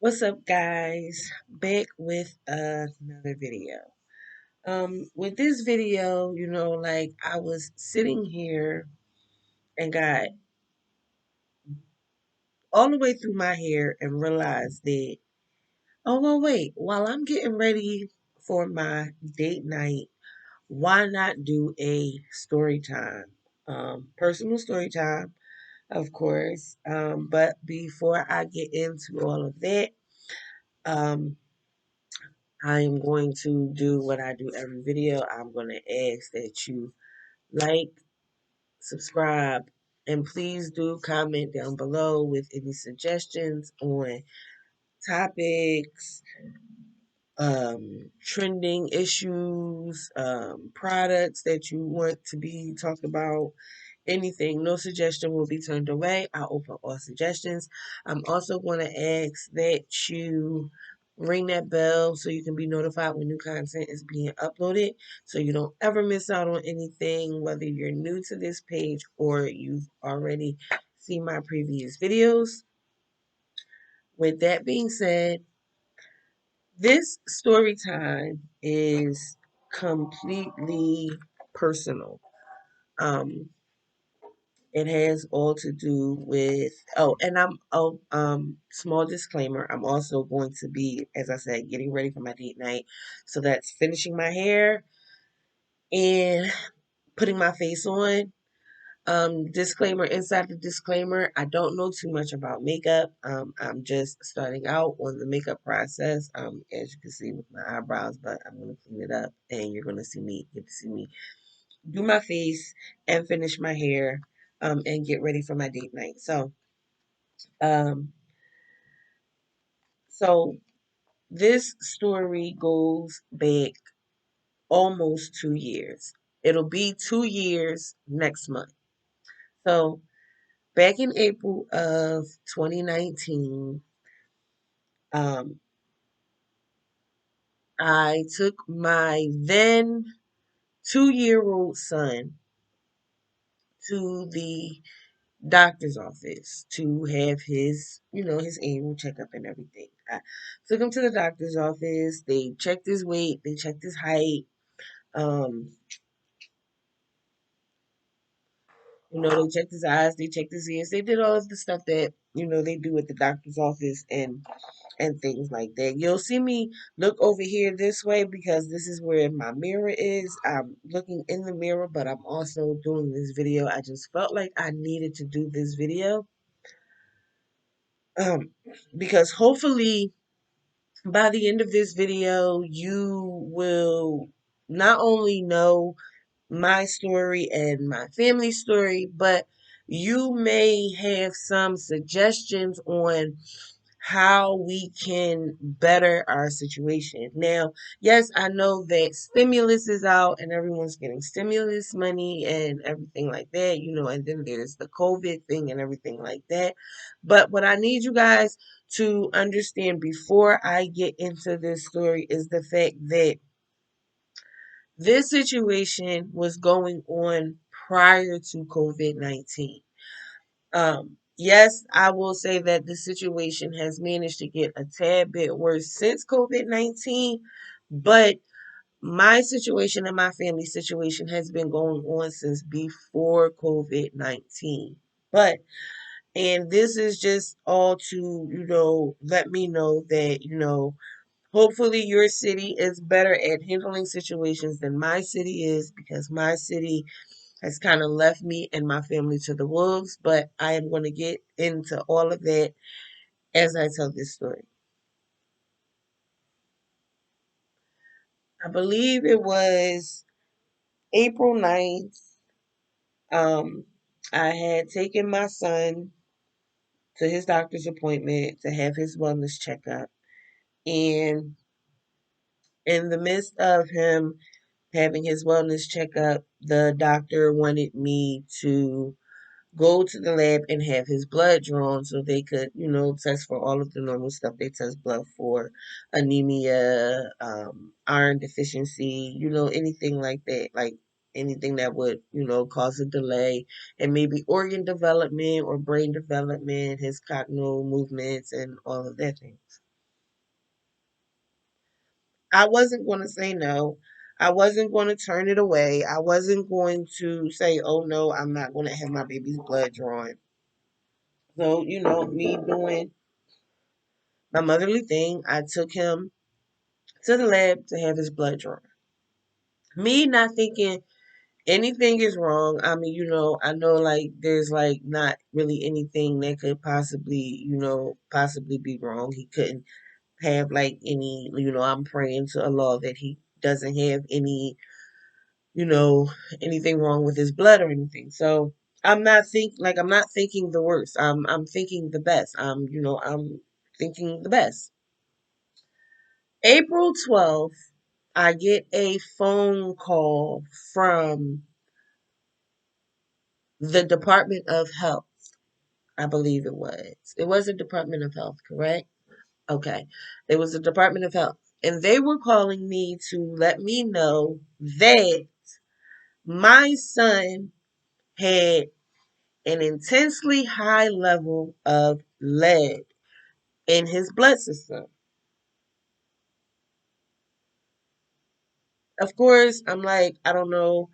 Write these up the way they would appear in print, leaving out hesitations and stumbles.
What's up, guys? Back with another video. With this video, I was sitting here and got all the way through my hair and realized that, oh, well, wait, while I'm getting ready for my date night, why not do a story time? Personal story time, of course. But before I get into all of that, um, I am going to do what I do every video. I'm going to ask that you like, subscribe, and please do comment down below with any suggestions on topics, trending issues, products that you want to be talked about, anything. No suggestion will be turned away. I'll open all suggestions. I'm also going to ask that you ring that bell so you can be notified when new content is being uploaded so you don't ever miss out on anything, whether you're new to this page or you've already seen my previous videos. With that being said, this story time is completely personal. Um, it has all to do with small disclaimer. I'm also going to be, as I said, getting ready for my date night. So that's finishing my hair and putting my face on. Disclaimer inside the disclaimer, I don't know too much about makeup. I'm just starting out on the makeup process. As you can see with my eyebrows, but I'm gonna clean it up and you're gonna get to see me do my face and finish my hair, and get ready for my date night. Um, so this story goes back almost 2 years. It'll be 2 years next month. So back in April of 2019, um, I took my then 2-year-old son to the doctor's office to have his annual checkup and everything. I took him to the doctor's office. They checked his weight. They checked his height. Um, they checked his eyes. They checked his ears. They did all of the stuff that they do at the doctor's office and things like that. You'll see me look over here this way because this is where my mirror is. I'm looking in the mirror, but I'm also doing this video. I just felt like I needed to do this video. Um, because hopefully by the end of this video, you will not only know my story and my family story, but you may have some suggestions on how we can better our situation. Now, yes, I know that stimulus is out and everyone's getting stimulus money and everything like that, and then there's the COVID thing and everything like that. But what I need you guys to understand before I get into this story is the fact that this situation was going on prior to COVID-19. Yes, I will say that the situation has managed to get a tad bit worse since COVID-19, but my situation and my family situation has been going on since before COVID-19. And this is just all to, let me know that, hopefully your city is better at handling situations than my city is, because my city has kind of left me and my family to the wolves, but I am going to get into all of that as I tell this story. I believe it was April 9th. Um, I had taken my son to his doctor's appointment to have his wellness checkup. And in the midst of him having his wellness checkup, the doctor wanted me to go to the lab and have his blood drawn so they could, test for all of the normal stuff. They test blood for anemia, iron deficiency, anything like that, like anything that would, cause a delay and maybe organ development or brain development, his cognitive movements and all of that things. I wasn't going to say no. I wasn't going to turn it away. I wasn't going to say, oh no, I'm not going to have my baby's blood drawn. So, me doing my motherly thing, I took him to the lab to have his blood drawn. Me not thinking anything is wrong. I mean, I know like there's like not really anything that could possibly, possibly be wrong. He couldn't have like any, I'm praying to Allah that he doesn't have any, you know, anything wrong with his blood or anything. So I'm not thinking the worst. I'm thinking the best. I'm thinking the best. April 12th, I get a phone call from the Department of Health. I believe it was. It was the Department of Health, correct? Okay. It was the Department of Health. And they were calling me to let me know that my son had an intensely high level of lead in his blood system. Of course, I'm like, I don't know,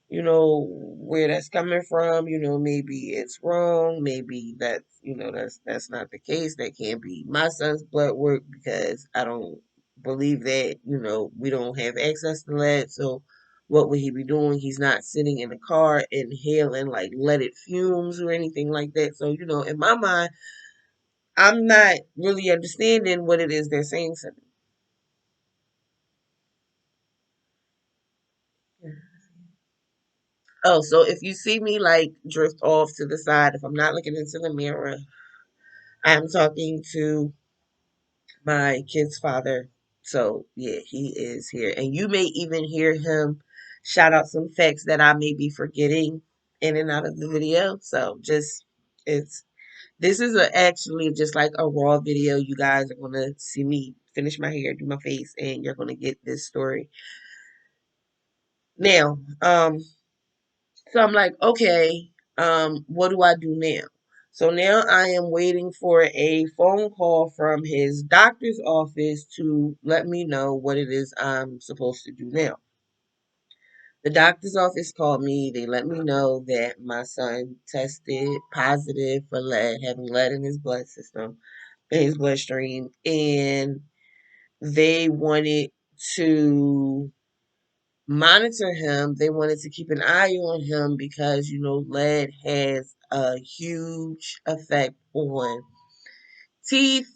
where that's coming from. Maybe it's wrong. Maybe that's not the case. That can't be my son's blood work because I don't believe that, we don't have access to that. So what would he be doing? He's not sitting in a car inhaling like leaded fumes or anything like that. So, in my mind, I'm not really understanding what it is they're saying to me. Oh, so if you see me like drift off to the side, if I'm not looking into the mirror, I'm talking to my kid's father. So yeah, he is here. And you may even hear him shout out some facts that I may be forgetting in and out of the video. So just it's this is actually just like a raw video. You guys are gonna see me finish my hair, do my face, and you're gonna get this story. Now, so I'm like, okay, what do I do now? So now I am waiting for a phone call from his doctor's office to let me know what it is I'm supposed to do now. The doctor's office called me. They let me know that my son tested positive for lead, having lead in his blood system, in his bloodstream, and they wanted to monitor him. They wanted to keep an eye on him because, lead has a huge effect on teeth,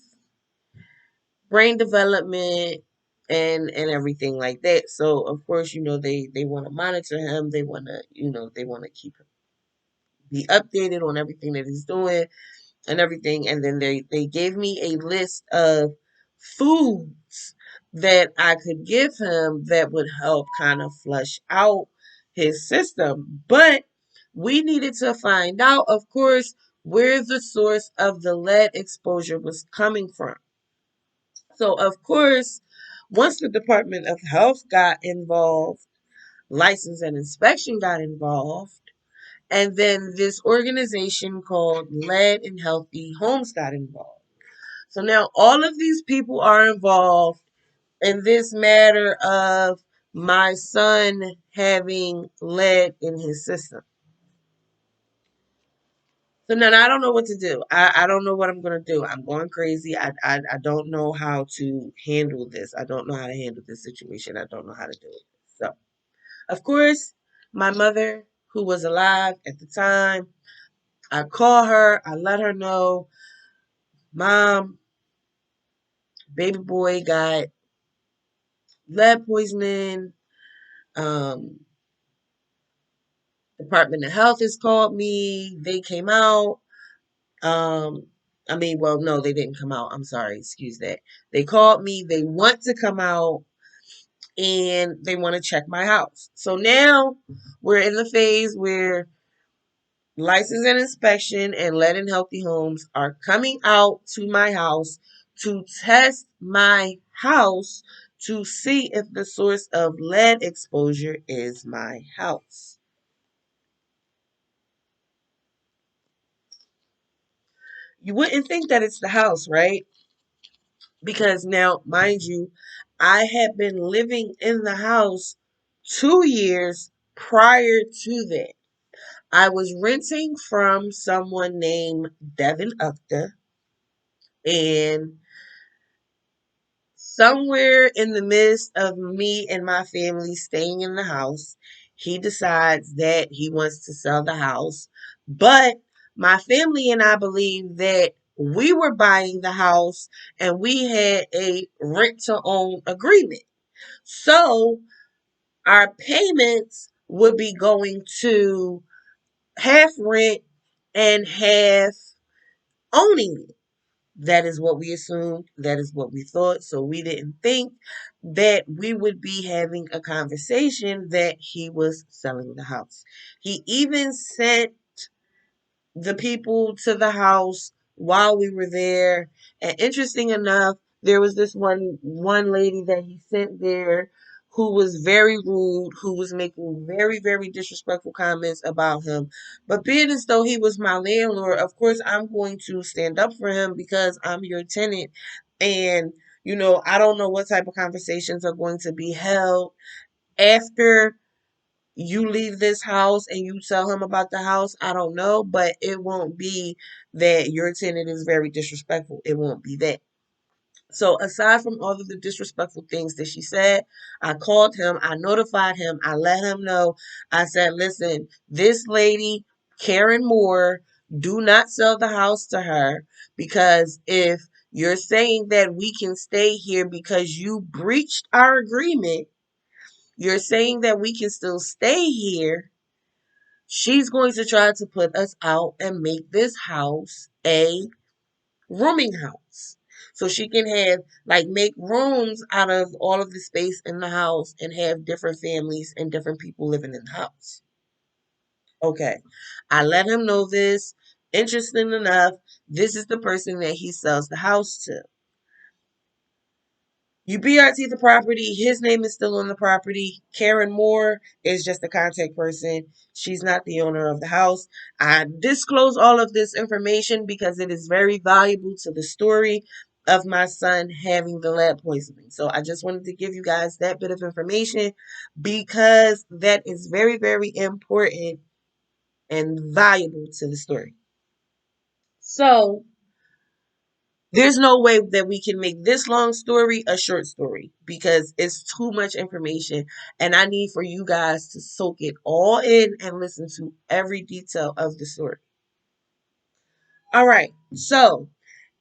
brain development, and everything like that. So of course, they want to monitor him. They want to, they want to keep him be updated on everything that he's doing and everything. And then they gave me a list of foods that I could give him that would help kind of flush out his system. But we needed to find out, of course, where the source of the lead exposure was coming from. So, of course, once the Department of Health got involved, license and inspection got involved, and then this organization called Lead and Healthy Homes got involved. So now all of these people are involved in this matter of my son having lead in his system. So now I don't know what to do. I don't know what I'm going to do. I'm going crazy. I don't know how to handle this. I don't know how to handle this situation. I don't know how to do it. So, of course, my mother, who was alive at the time, I call her. I let her know, Mom, baby boy got lead poisoning. Um, Department of Health has called me. They came out. Um, well, no, they didn't come out. I'm sorry. Excuse that. They called me. They want to come out and they want to check my house. So now we're in the phase where license and inspection and lead and healthy homes are coming out to my house to test my house to see if the source of lead exposure is my house. You wouldn't think that it's the house, right? Because now, mind you, I had been living in the house 2 years prior to that. I was renting from someone named Devin Upta, and somewhere in the midst of me and my family staying in the house, he decides that he wants to sell the house. But my family and I believe that we were buying the house and we had a rent to own agreement. So our payments would be going to half rent and half owning it. That is what we assumed. That is what we thought. So we didn't think that we would be having a conversation that he was selling the house. He even sent the people to the house while we were there. And interesting enough, there was this one lady that he sent there who was very rude, who was making very, very disrespectful comments about him. But being as though he was my landlord, of course I'm going to stand up for him because I'm your tenant. And, I don't know what type of conversations are going to be held after you leave this house and you tell him about the house. I don't know, but it won't be that your tenant is very disrespectful. It won't be that. So aside from all of the disrespectful things that she said, I called him, I notified him, I let him know. I said, listen, this lady, Karen Moore, do not sell the house to her, because if you're saying that we can stay here because you breached our agreement, you're saying that we can still stay here. She's going to try to put us out and make this house a rooming house. So she can have, like, make rooms out of all of the space in the house and have different families and different people living in the house. Okay. I let him know this. Interesting enough, this is the person that he sells the house to. You BRT the property. His name is still on the property. Karen Moore is just the contact person. She's not the owner of the house. I disclose all of this information because it is very valuable to the story of my son having the lead poisoning. So I just wanted to give you guys that bit of information because that is very, very important and valuable to the story. So there's no way that we can make this long story a short story because it's too much information, and I need for you guys to soak it all in and listen to every detail of the story. All right. So,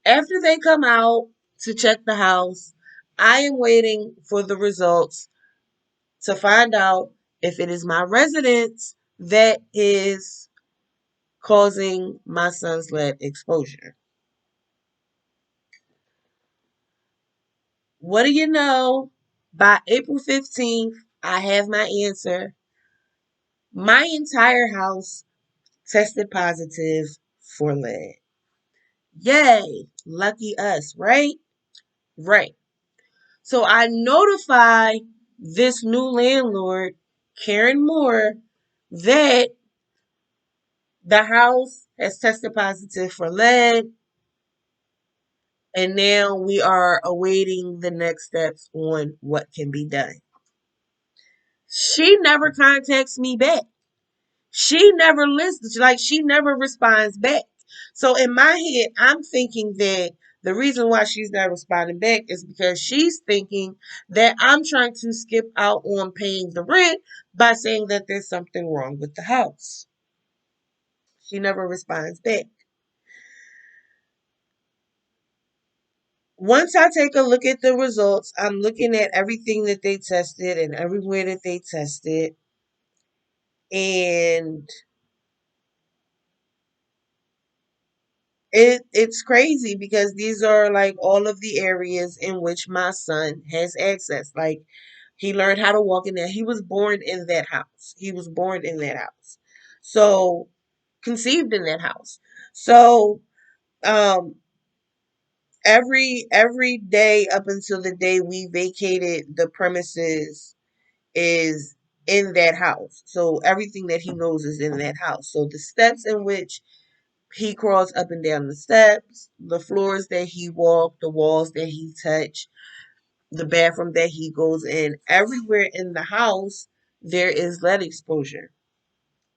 after they come out to check the house, I am waiting for the results to find out if it is my residence that is causing my son's lead exposure. What do you know? By April 15th, I have my answer. My entire house tested positive for lead. Yay! Lucky us, right? Right. So I notify this new landlord, Karen Moore, that the house has tested positive for lead, and now we are awaiting the next steps on what can be done. She never contacts me back. She never listens, like she never responds back. So in my head, I'm thinking that the reason why she's not responding back is because she's thinking that I'm trying to skip out on paying the rent by saying that there's something wrong with the house. She never responds back. Once I take a look at the results, I'm looking at everything that they tested and everywhere that they tested. And it's crazy because these are like all of the areas in which my son has access. Like he learned how to walk in there. He was born in that house. He was born in that house. So conceived in that house. So um every day up until the day we vacated the premises is in that house. So everything that he knows is in that house. So the steps in which he crawls up and down the steps, the floors that he walked, the walls that he touched. the bathroom that he goes in, everywhere in the house, there is lead exposure.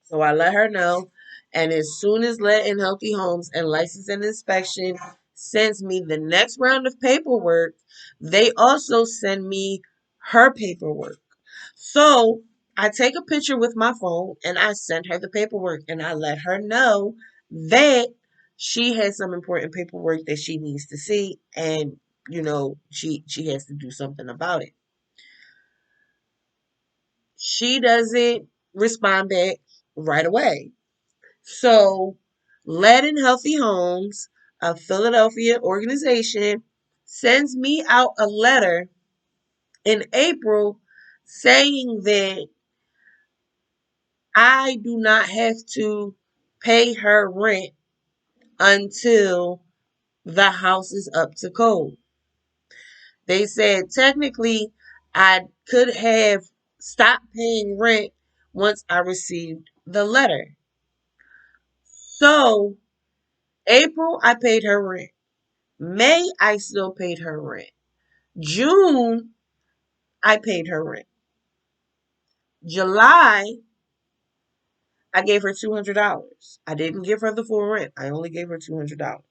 So I let her know. And as soon as Lead and Healthy Homes and License and Inspection sends me the next round of paperwork, they also send me her paperwork. So I take a picture with my phone and I send her the paperwork and I let her know that she has some important paperwork that she needs to see, and she has to do something about it. She doesn't respond back right away. So, Lead and Healthy Homes, a Philadelphia organization, sends me out a letter in April saying that I do not have to pay her rent until the house is up to code. They said technically I could have stopped paying rent once I received the letter. So, April, I paid her rent. May, I still paid her rent. June, I paid her rent. July, I gave her $200. I didn't give her the full rent. I only gave her $200.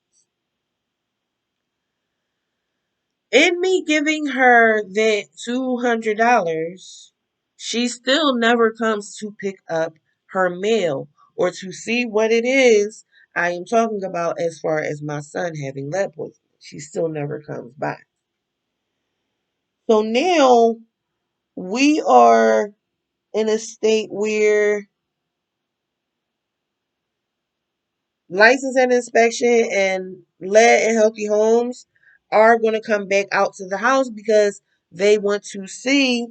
In me giving her that $200, she still never comes to pick up her mail or to see what it is I am talking about as far as my son having lead poisoning. She still never comes by. So now we are in a state where license and inspection and Lead and Healthy Homes are going to come back out to the house because they want to see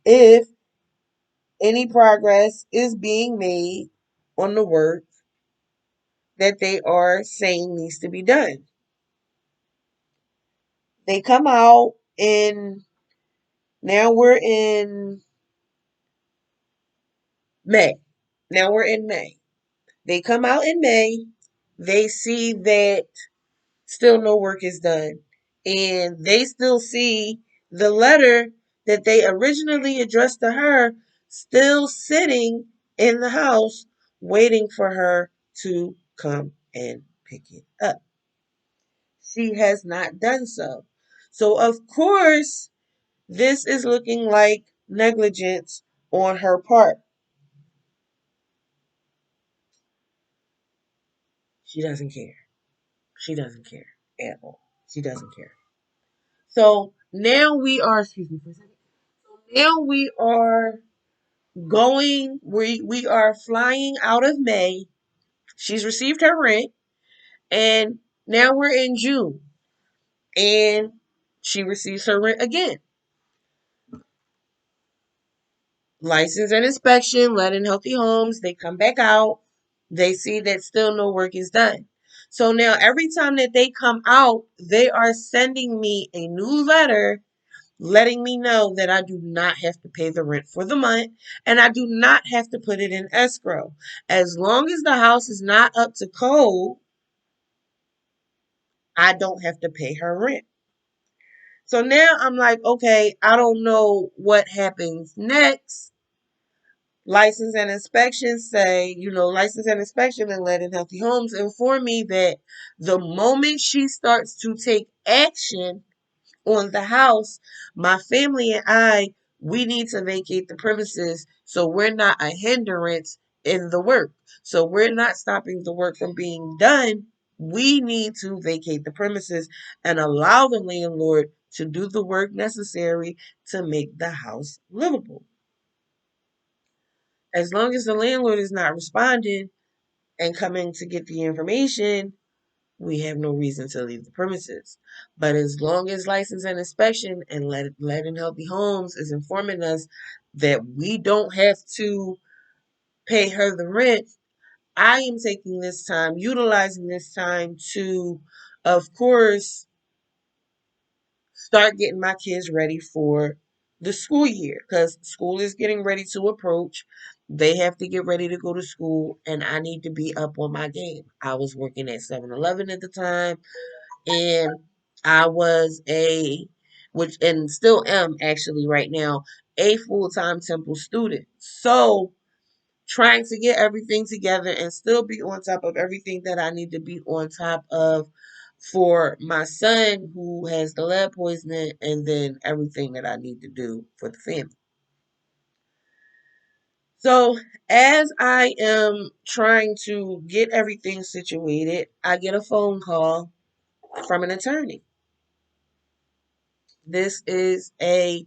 if any progress is being made on the work that they are saying needs to be done. They come out in, now we're in May. Now we're in May. They come out in May. They see that still no work is done. And they still see the letter that they originally addressed to her still sitting in the house waiting for her to come and pick it up. She has not done so. So, of course, this is looking like negligence on her part. She doesn't care. She doesn't care at all. She doesn't care. So now we are, excuse me for a second. So now we are we are flying out of May. She's received her rent, and now we're in June, and she receives her rent again. License and inspection, Lead and Healthy Homes, they come back out. They see that still no work is done. So now every time that they come out, they are sending me a new letter letting me know that I do not have to pay the rent for the month and I do not have to put it in escrow. As long as the house is not up to code, I don't have to pay her rent. So now I'm like, okay, I don't know what happens next. License and inspection say, license and inspection and Lead and Healthy Homes inform me that the moment she starts to take action on the house, my family and we need to vacate the premises so we're not a hindrance in the work. So we're not stopping the work from being done. We need to vacate the premises and allow the landlord to do the work necessary to make the house livable. As long as the landlord is not responding and coming to get the information, we have no reason to leave the premises. But as long as license and inspection and Lead and Healthy Homes is informing us that we don't have to pay her the rent, I am taking this time, utilizing this time to, of course, start getting my kids ready for the school year because school is getting ready to approach. They have to get ready to go to school, and I need to be up on my game. I was working at 7-Eleven at the time, and I was a which and still am actually right now a full-time temple student. So trying to get everything together and still be on top of everything that I need to be on top of for my son who has the lead poisoning, and then everything that I need to do for the family. So, as I am trying to get everything situated, I get a phone call from an attorney. This is a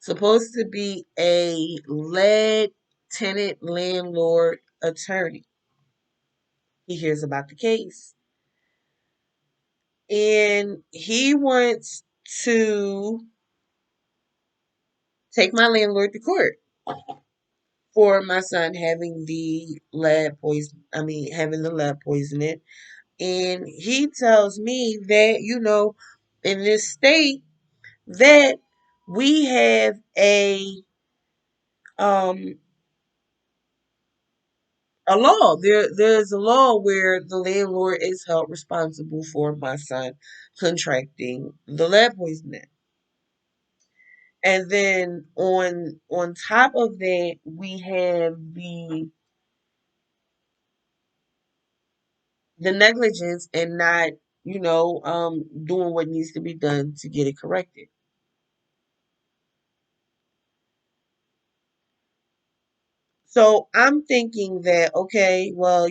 supposed to be a lead tenant landlord attorney. He hears about the case and he wants to take my landlord to court for my son having the lead poison. I mean, having the lead poisoning. And he tells me that, in this state, that we have um a law. There's a law where the landlord is held responsible for my son contracting the lead poisoning. And then on top of that, we have the negligence and not, doing what needs to be done to get it corrected. So I'm thinking that, okay, well,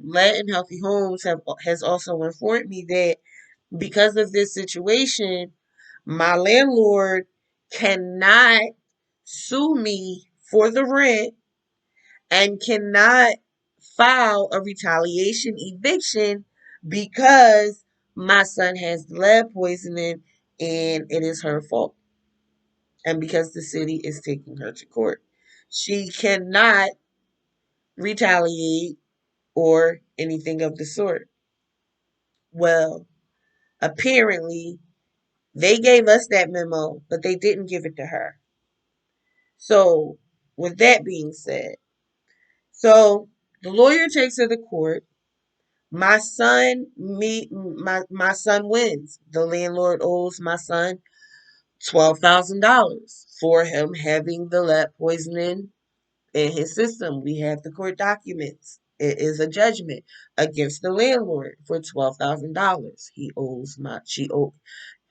Let and Healthy Homes has also informed me that because of this situation, my landlord cannot sue me for the rent and cannot file a retaliation eviction because my son has lead poisoning and it is her fault. And because the city is taking her to court, she cannot retaliate or anything of the sort. Well, apparently they gave us that memo, but they didn't give it to her. So, with that being said, so the lawyer takes her to court. My son wins. The landlord owes my son $12,000 for him having the lead poisoning in his system. We have the court documents. It is a judgment against the landlord for $12,000. She owed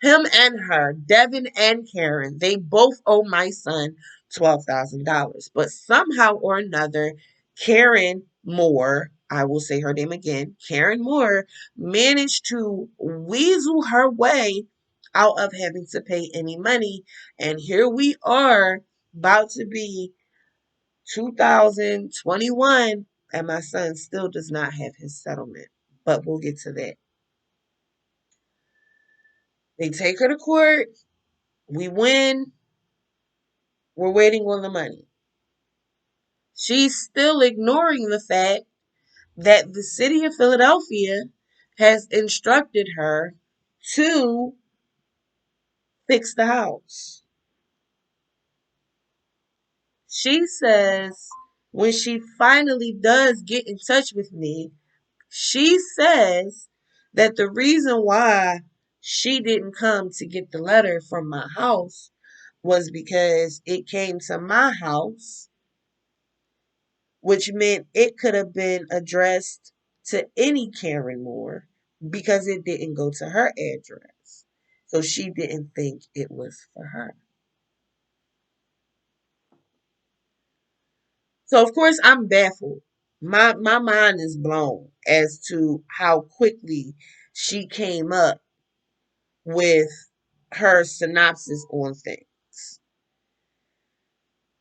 him and her, Devin and Karen. They both owe my son $12,000. But somehow or another, Karen Moore, I will say her name again, Karen Moore, managed to weasel her way out of having to pay any money. And here we are, about to be 2021, and my son still does not have his settlement. But we'll get to that. They take her to court. We win. We're waiting on the money. She's still ignoring the fact that the city of Philadelphia has instructed her to fix the house. She says when she finally does get in touch with me, she says that the reason why she didn't come to get the letter from my house was because it came to my house, which meant it could have been addressed to any Karen Moore because it didn't go to her address. So she didn't think it was for her. So of course I'm baffled. My mind is blown as to how quickly she came up with her synopsis on things.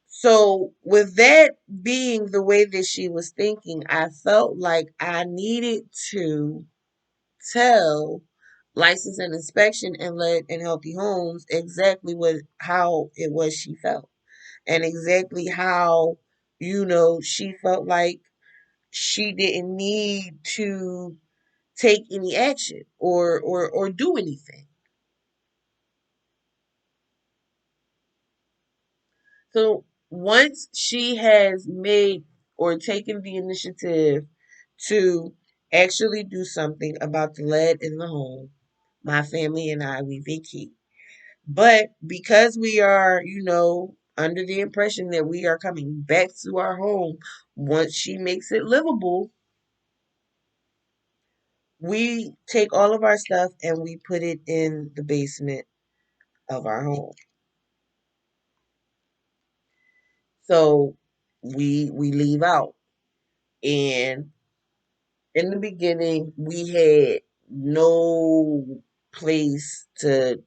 So, with that being the way that she was thinking, I felt like I needed to tell License and Inspection and Lead and Healthy Homes exactly how it was she felt, and exactly how she felt like she didn't need to take any action or do anything. So once she has made or taken the initiative to actually do something about the lead in the home, my family and I, we vacate. But because we are, under the impression that we are coming back to our home once she makes it livable, we take all of our stuff and we put it in the basement of our home. So we leave out. And in the beginning, we had no place to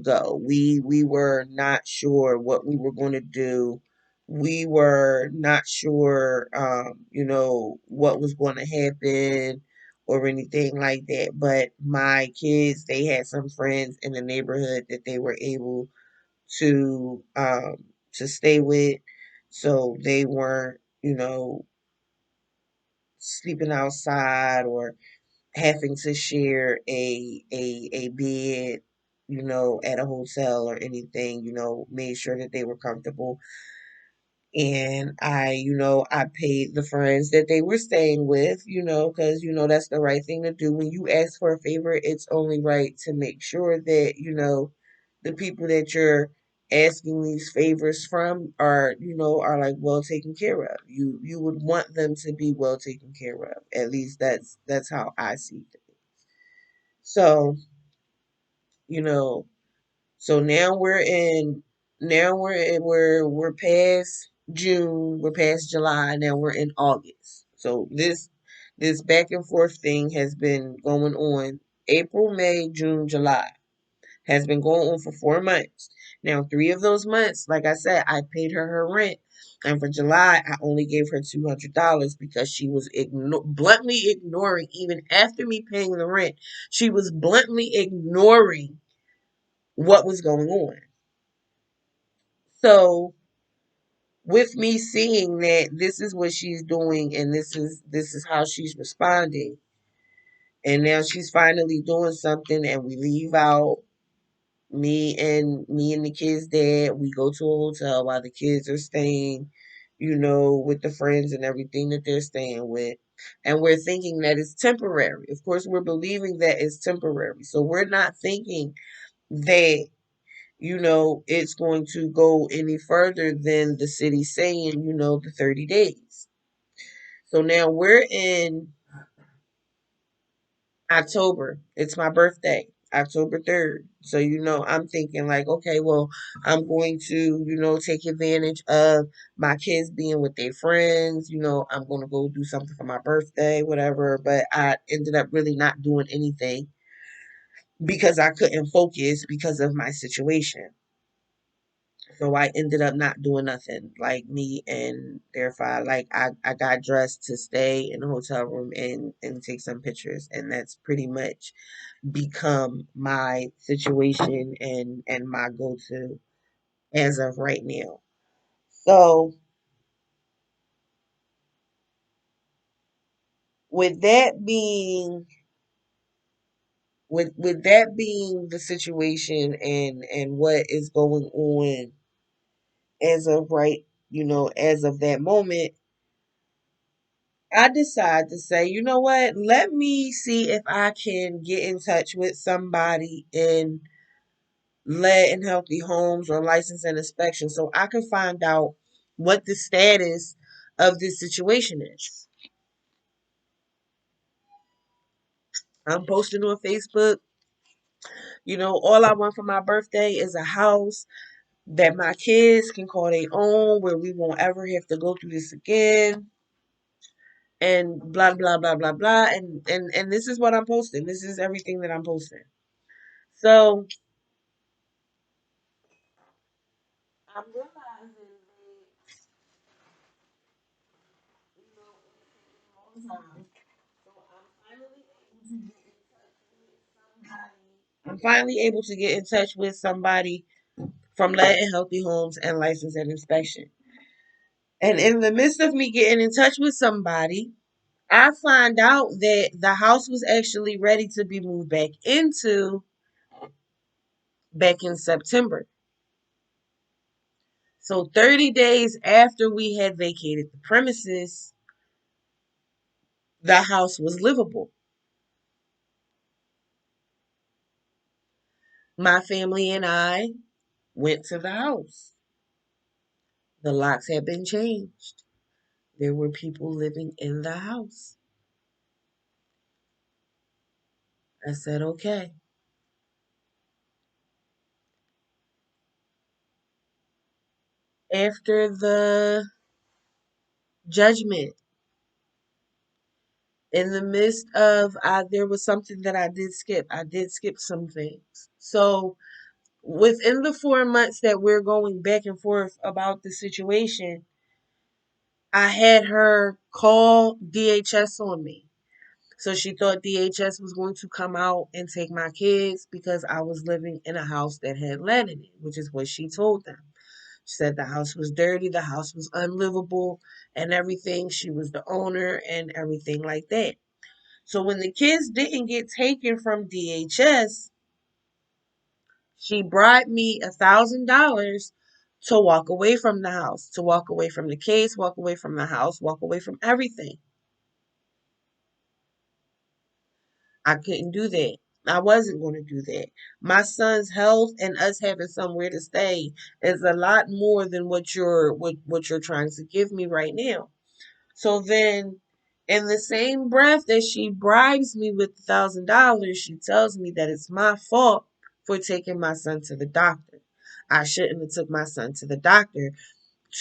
go. We were not sure what we were going to do. We were not sure, what was going to happen or anything like that. But my kids, they had some friends in the neighborhood that they were able to stay with, so they weren't, sleeping outside or having to share a bed, at a hotel or anything, made sure that they were comfortable. And I paid the friends that they were staying with, because, that's the right thing to do. When you ask for a favor, it's only right to make sure that, the people that you're asking these favors from are like well taken care of. You would want them to be well taken care of. At least that's how I see it. So, you know, so we're past June, we're past July, now we're in August. So this back and forth thing has been going on April, May, June, July. Has been going on for 4 months. Now, 3 of those months, like I said, I paid her rent. And for July, I only gave her $200 because she was bluntly ignoring, even after me paying the rent, she was bluntly ignoring what was going on. So, with me seeing that this is what she's doing and this is how she's responding, and now she's finally doing something, and we leave out. Me and the kids' dad, we go to a hotel while the kids are staying, with the friends and everything that they're staying with. And we're thinking that it's temporary. Of course, we're believing that it's temporary. So we're not thinking that, it's going to go any further than the city saying, the 30 days. So now we're in October. It's my birthday, October 3rd. So, I'm thinking like, okay, well, I'm going to, take advantage of my kids being with their friends. I'm going to go do something for my birthday, whatever. But I ended up really not doing anything because I couldn't focus because of my situation. So I ended up not doing nothing. Like me and therefore, like I got dressed to stay in the hotel room and take some pictures, and that's pretty much become my situation and my go-to as of right now. So with that being with that being the situation and what is going on as of right, as of that moment, I decide to say, you know what? Let me see if I can get in touch with somebody in lead and healthy homes or license and inspection so I can find out what the status of this situation is. I'm posting on Facebook, all I want for my birthday is a house that my kids can call their own, where we won't ever have to go through this again, and blah blah blah blah blah. And this is what I'm posting. This is everything that I'm posting. So I'm realizing that, all the time. So I'm finally able to get in touch with somebody from Lead and Healthy Homes and License and Inspection. And in the midst of me getting in touch with somebody, I find out that the house was actually ready to be moved back into back in September. So 30 days after we had vacated the premises, the house was livable. My family and I went to the house. The locks had been changed. There were people living in the house. I said, okay. After the judgment, in the midst of, there was something that I did skip. I did skip some things. So within the 4 months that we're going back and forth about the situation, I had her call DHS on me. So she thought DHS was going to come out and take my kids because I was living in a house that had lead in it, which is what she told them. She said the house was dirty, the house was unlivable, and everything. She was the owner and everything like that. So when the kids didn't get taken from DHS, she bribed me $1,000 to walk away from the house, to walk away from the case, walk away from the house, walk away from everything. I couldn't do that. I wasn't going to do that. My son's health and us having somewhere to stay is a lot more than what you're trying to give me right now. So then, in the same breath that she bribes me with $1,000, she tells me that it's my fault for taking my son to the doctor. I shouldn't have took my son to the doctor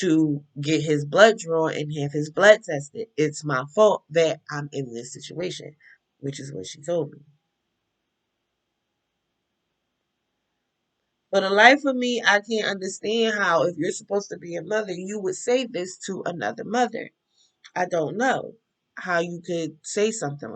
to get his blood drawn and have his blood tested. It's my fault that I'm in this situation, which is what she told me. For the life of me, I can't understand how, if you're supposed to be a mother, you would say this to another mother. I don't know how you could say something